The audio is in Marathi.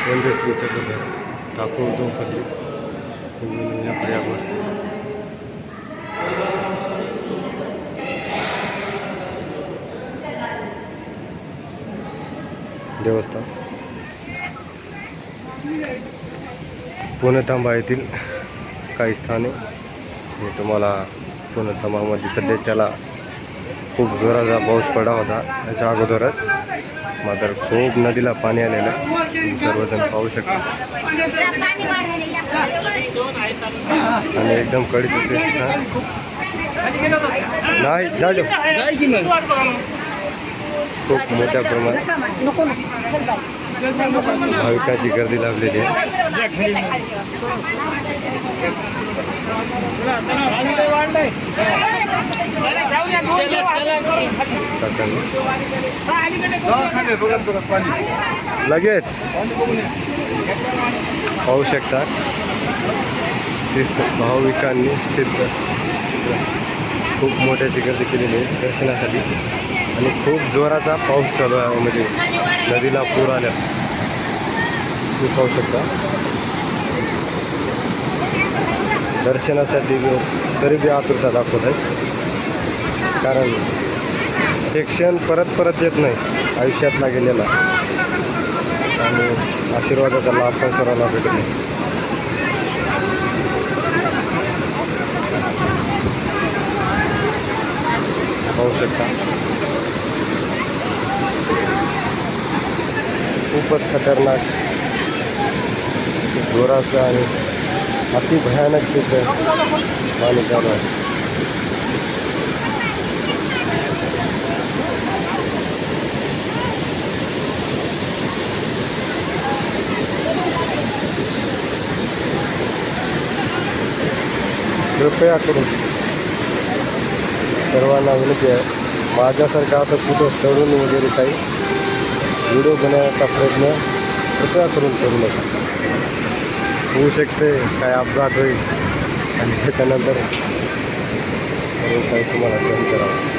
वंदश्री चक्रधर ठाकूर दंपती या पर्यावस्तीचा देवस्थान पुणेतांबा येथील काही स्थाने मी तुम्हाला पुणेतांबामध्ये सध्याच्याला खूप जोराचा पाऊस पडला होता. त्याच्या अगोदरच मात्र खूप नदीला पाणी आलेलं तुम्ही सर्वजण पाहू शकता आणि एकदम कडीच नाही जाऊ खूप मोठ्या प्रमाणात भाविकांची गर्दी लाभलेली आहे. लगेच पाहू शकता भाविकांनी स्थित खूप मोठ्याची गर्दी केलेली आहे दर्शनासाठी आणि खूप जोराचा पाऊस चालू आहे. म्हणजे नदीला पूर आल्या तुम्ही पाहू शकता. दर्शनासाठी तरी बी आतुरता दाखवत आहे कारण हे क्षण परत परत येत नाही आयुष्यातला गेलेला आणि आशीर्वादाचा लाभ पण सर्वांना भेटत नाही. पाहू शकता खूपच खतरनाक जोराचं आणि अति भयानक तिथं पाणी चालू आहे. कृपया करून सर्वांना विनंती आहे माझ्यासारखा असं कुठं चढून वगैरे काही व्हिडिओ बनवण्याचा प्रयत्न कृपया करून करू नका. होऊ शकते काय अपघात होईल आणि त्याच्यानंतर सर्व काही तुम्हाला सहन करावं.